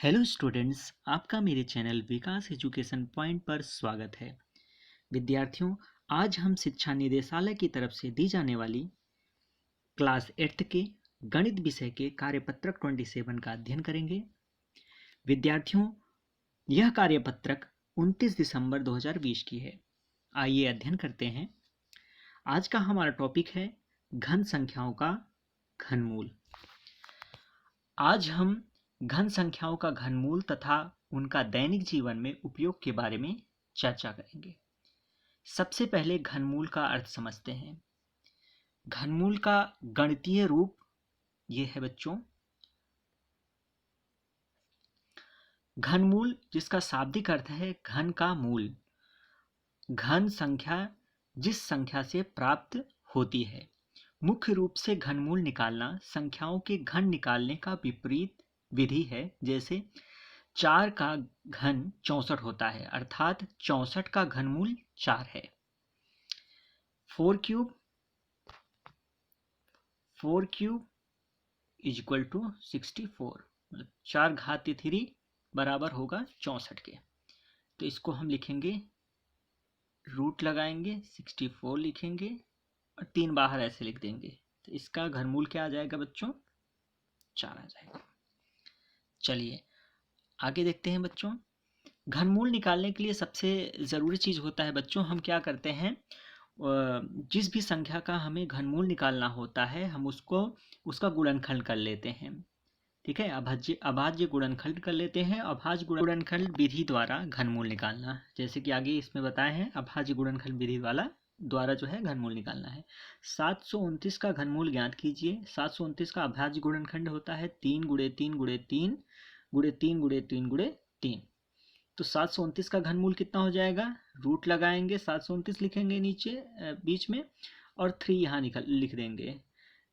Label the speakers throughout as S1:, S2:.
S1: Hello students, आपका मेरे channel विकास education point पर स्वागत है। विद्यार्थियों, आज हम शिक्षा निदेशालय की तरफ से दी जाने वाली क्लास 8 के गणित विषय के कार्यपत्रक 27 का अध्ययन करेंगे। विद्यार्थियों, यह कार्यपत्रक 29 दिसंबर 2020 की है। आइए अध्ययन करते हैं। आज का हमारा टॉपिक है घन संख्याओं का घनमूल। आज हम घन संख्याओं का घनमूल तथा उनका दैनिक जीवन में उपयोग के बारे में चर्चा करेंगे। सबसे पहले घनमूल का अर्थ समझते हैं। घनमूल का गणितीय रूप ये है बच्चों, घनमूल जिसका शाब्दिक अर्थ है घन का मूल। घन संख्या जिस संख्या से प्राप्त होती है। मुख्य रूप से घनमूल निकालना संख्याओं के घन निकालने का विपरीत विधि है। जैसे 4 का घन 64 होता है, अर्थात 64 का घनमूल 4 है। 4 क्यूब इज इक्वल टू 64, मतलब 4 घात 3 बराबर होगा 64 के। तो इसको हम लिखेंगे, रूट लगाएंगे, 64 लिखेंगे और 3 बाहर ऐसे लिख देंगे। तो इसका घनमूल क्या आ जाएगा बच्चों? 4 आ जाएगा। चलिए आगे देखते हैं बच्चों। घनमूल निकालने के लिए सबसे ज़रूरी चीज़ होता है बच्चों, हम क्या करते हैं, जिस भी संख्या का हमें घनमूल निकालना होता है हम उसका गुणनखंड कर लेते हैं। ठीक है, अभाज्य गुणनखंड कर लेते हैं। अभाज्य गुणनखंड विधि द्वारा घनमूल निकालना, जैसे कि आगे इसमें बताए हैं, अभाज्य गुणनखंड विधि द्वारा जो है घनमूल निकालना है। 729 का घनमूल ज्ञात कीजिए। 729 का अभाज्य गुणनखंड होता है 3 गुणे 3 गुणे 3 गुणे 3 गुणे 3 गुणे 3। तो 729 का घनमूल कितना हो जाएगा? रूट लगाएंगे, 729 लिखेंगे नीचे बीच में और 3 यहाँ लिख देंगे।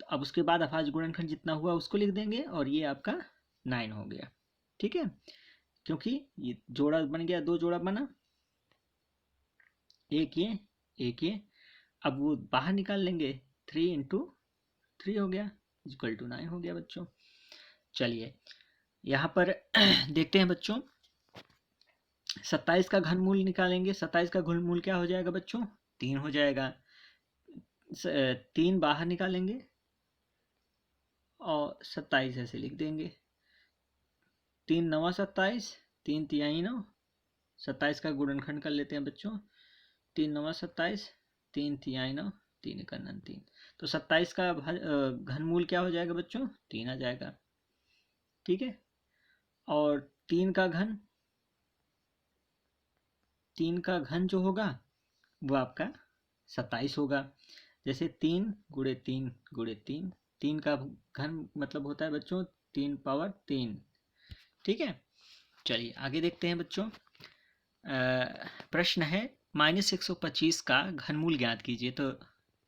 S1: तो अब उसके बाद अभाज्य गुणनखंड जितना हुआ उसको लिख देंगे और ये आपका 9 हो गया। ठीक है, क्योंकि ये जोड़ा बन गया, 2 जोड़ा बना, एक ये। अब वो बाहर निकाल लेंगे, 3 इंटू 3 हो गया, इक्वल टू 9 हो गया बच्चों। चलिए यहाँ पर देखते हैं बच्चों, 27 का घनमूल निकालेंगे। 27 का घनमूल क्या हो जाएगा बच्चों? 3 हो जाएगा। 3 बाहर निकालेंगे और 27 ऐसे लिख देंगे। 3 नवा 27, 3 तिहाई 9। 27 का गुणनखंड कर लेते हैं बच्चों। 3 नवा 27, 3 तिहाई 9, 3 एक 3। तो 27 का घनमूल क्या हो जाएगा बच्चों? 3 आ जाएगा। ठीक है, और 3 का घन जो होगा वो आपका 27 होगा। जैसे 3 गुणे 3 गुणे 3, 3 का घन मतलब होता है बच्चों 3 पावर 3। ठीक है, चलिए आगे देखते हैं बच्चों। प्रश्न है -125 का घनमूल ज्ञात कीजिए। तो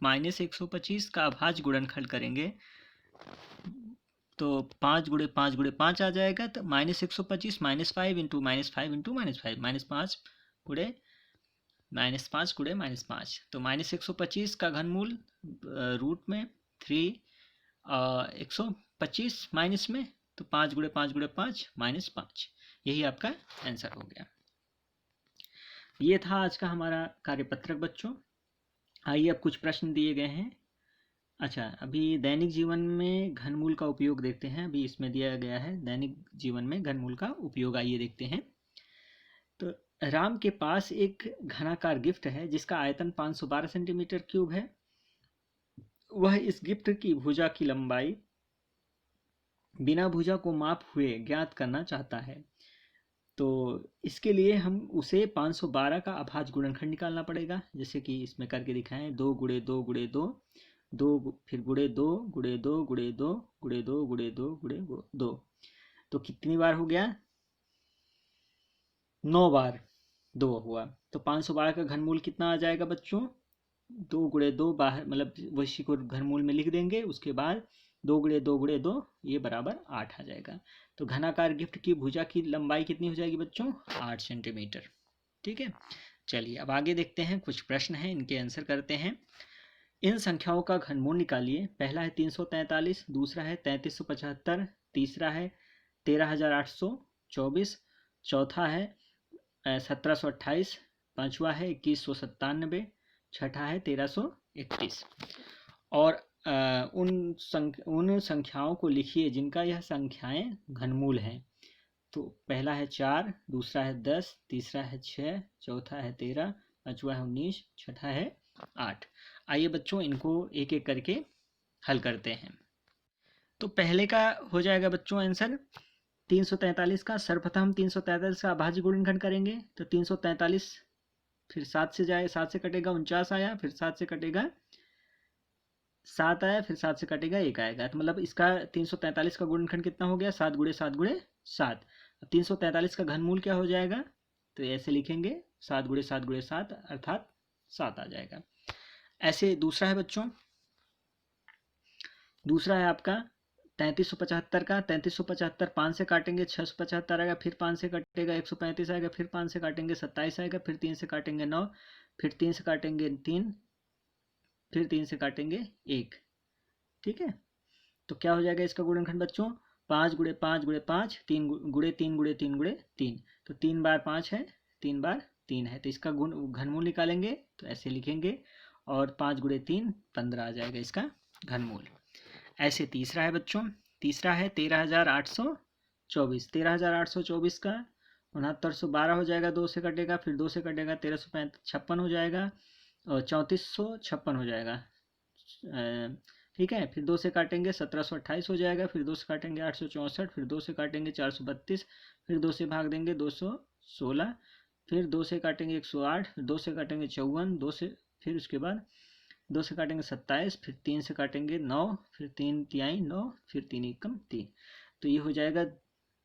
S1: -125 का अभाज्य गुणनखंड करेंगे तो 5 गुणे 5 गुणे 5 आ जाएगा। तो -125 -5 इंटू -5 इंटू -5, -5 गुणे -5 गुणे -5। तो -125 का घनमूल रूट में 3, 125 माइनस में, तो 5 गुणे 5 गुणे 5 -5। यही आपका आंसर हो गया। ये था आज का हमारा कार्यपत्रक बच्चों। आइए अब कुछ प्रश्न दिए गए हैं। अच्छा, अभी दैनिक जीवन में घनमूल का उपयोग देखते हैं। अभी इसमें दिया गया है दैनिक जीवन में घनमूल का उपयोग, आइए देखते हैं। तो राम के पास एक घनाकार गिफ्ट है जिसका आयतन 512 सेंटीमीटर क्यूब है। वह इस गिफ्ट की भुजा की लंबाई बिना भुजा को माप हुए ज्ञात करना चाहता है। तो इसके लिए हम उसे 512 का अभाज्य गुणनखंड निकालना पड़ेगा, जैसे कि इसमें करके दिखाएं। 2 गुणे 2 गुणे 2, 2 फिर गुणे 2 गुणे 2 गुणे 2 गुणे 2 गुणे 2 गुणे 2। तो कितनी बार हो गया? 9 बार 2 हुआ। तो 512 का घनमूल कितना आ जाएगा बच्चों? 2 गुणे 2 बाहर, मतलब वही को घनमूल में लिख देंगे। उसके बाद 2 गुणे 2 गुणे 2, ये बराबर 8 आ जाएगा। तो घनाकार गिफ्ट की भुजा की लंबाई कितनी हो जाएगी बच्चों? 8 सेंटीमीटर। ठीक है, चलिए अब आगे देखते हैं। कुछ प्रश्न हैं, इनके आंसर करते हैं। इन संख्याओं का घनमूल निकालिए। पहला है 343, दूसरा है 3375, तीसरा है 13800, 24, चौथा है 1728, पांचवा है 2197, छठा है 1331। और उन संख्याओं को लिखिए जिनका यह संख्याएं घनमूल हैं। तो पहला है 4, दूसरा है 10, तीसरा है 6, चौथा है 13, पांचवा है 19, छठा है 8। आइए बच्चों इनको एक एक करके हल करते हैं। तो पहले का हो जाएगा बच्चों आंसर 343 का। सर्वप्रथम 343 का अभाज्य गुणनखंड करेंगे। तो 343 फिर 7 से जाए, 7 से कटेगा 49 आया, फिर 7 से कटेगा 7 आया, फिर 7 से कटेगा 1 आएगा। तो मतलब इसका 343 का गुणनखंड कितना हो गया? 7 गुणे 7 गुणे 7। अब 343 का घनमूल क्या हो जाएगा? तो ऐसे लिखेंगे 7 गुणे 7 गुणे 7 अर्थात 7 आ जाएगा। ऐसे दूसरा है बच्चों, दूसरा है आपका 3375 का। 3375 5 से काटेंगे 675 आएगा, फिर 5 से कटेगा 135 आएगा, फिर 5 से काटेंगे 27 आएगा, फिर 3 से काटेंगे 9, फिर 3 से काटेंगे 3, फिर 3 से काटेंगे 1। ठीक है, तो क्या हो जाएगा इसका गुणनखंड बच्चों? 5 गुणे 5 गुणे 5, 3 गुणे 3 गुणे 3 गुणे 3। तो 3 बार 5 है, 3 बार 3 है। तो इसका घनमूल निकालेंगे तो ऐसे लिखेंगे, और 5 गुणे 3 15 आ जाएगा इसका घनमूल। ऐसे तीसरा है बच्चों, तीसरा है 13824। 13824 का 6912 हो जाएगा, 2 से कटेगा, फिर 2 से कटेगा 1356 हो जाएगा, और 3456 हो जाएगा। ठीक है, फिर 2 से काटेंगे 1728 हो जाएगा, फिर 2 से काटेंगे 864, फिर 2 से काटेंगे 432, फिर 2 से भाग देंगे 216, फिर 2 से काटेंगे 108, फिर 2 से काटेंगे 54, 2 से, फिर उसके बाद 2 से काटेंगे 27, फिर 3 से काटेंगे 9, फिर 3 तिहाई 9, फिर 3 एकम 3। तो ये हो जाएगा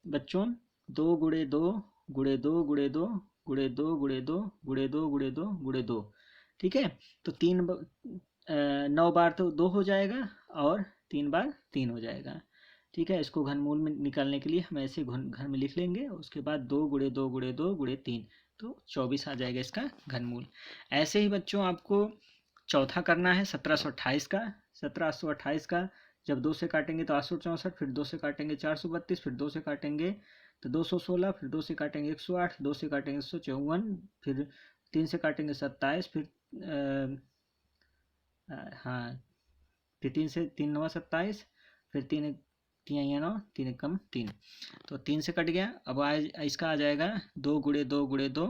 S1: बच्चों 2 गुणे 2 गुणे 2 गुणे 2 गुणे 2 गुणे 2 गुणे 2 गुणे 2 गुणे 2। ठीक है, तो 9 बार तो 2 हो जाएगा, और 3 बार 3 हो जाएगा। ठीक है, इसको घनमूल में निकालने के लिए हम ऐसे घर में लिख लेंगे। उसके बाद 2 गुणे 2 गुणे 2 गुणे 3, तो 24 आ जाएगा इसका घनमूल। ऐसे ही बच्चों आपको चौथा करना है 1728 का। 1728 का जब 2 से काटेंगे तो 864, फिर 2 से काटेंगे 432, फिर 2 से काटेंगे तो 216, फिर 2 से काटेंगे 108, 2 से काटेंगे 154, फिर 3 से काटेंगे 27, फिर हाँ, फिर 3 से 3 9 27, फिर 3 3 9, 3 कम 3, तो 3 से कट गया। अब इसका आ जाएगा 2 गुणे 2 गुणे 2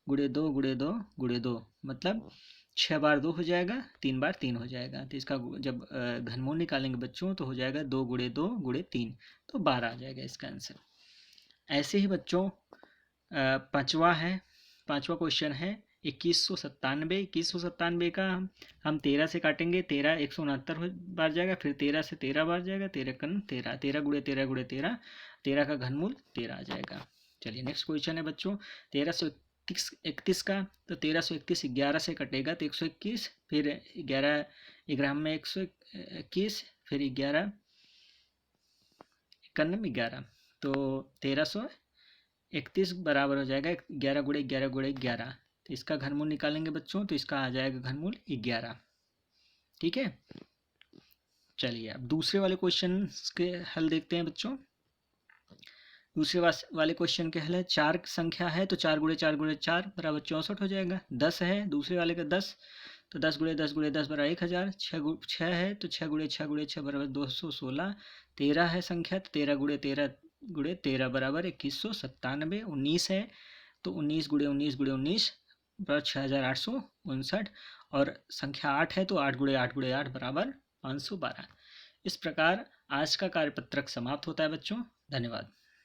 S1: गुणे 2 गुणे 2 गुणे 2, मतलब 6 बार 2 हो जाएगा, 3 बार 3 हो जाएगा। तो इसका जब घनमूल निकालेंगे बच्चों तो हो जाएगा 2 गुणे 2 गुणे 3, तो 12 आ जाएगा इसका आंसर। ऐसे ही बच्चों पांचवा क्वेश्चन है 2197। 2197 का हम 13 से काटेंगे, 13 169 बार जाएगा, फिर 13 से 13 बार जाएगा, 13 कन 13, 13 गुणे 13 गुणे 13, 13 का घनमूल 13 आ जाएगा। चलिए नेक्स्ट क्वेश्चन है बच्चों 1331 का। तो 1331 11 से कटेगा तो 121, फिर 11 11 में 121, फिर 11 91 11, तो 1331 बराबर हो जाएगा 11 गुणे 11 गुणे 11। तो इसका घनमूल निकालेंगे बच्चों तो इसका आ जाएगा घनमूल 11। ठीक है, चलिए अब दूसरे वाले क्वेश्चन के हल देखते हैं बच्चों। दूसरे वाले क्वेश्चन के हल है 4 संख्या है तो 4 गुणे 4 गुणे 4 बराबर 64 हो जाएगा। 10 है दूसरे वाले का 10, तो 10 गुणे 10 गुणे 10 बराबर 1000। 6 है तो 6 गुणे 6 गुणे 6 बराबर 216। 13 है संख्या तो 13 गुणे 13 गुणे 13 बराबर 2197। 19 है तो 19 गुणे 19 गुणे 19 बराबर 6859। और संख्या 8 है तो 8 गुणे 8 गुणे 8 बराबर 512। इस प्रकार आज का कार्यपत्रक समाप्त होता है बच्चों। धन्यवाद।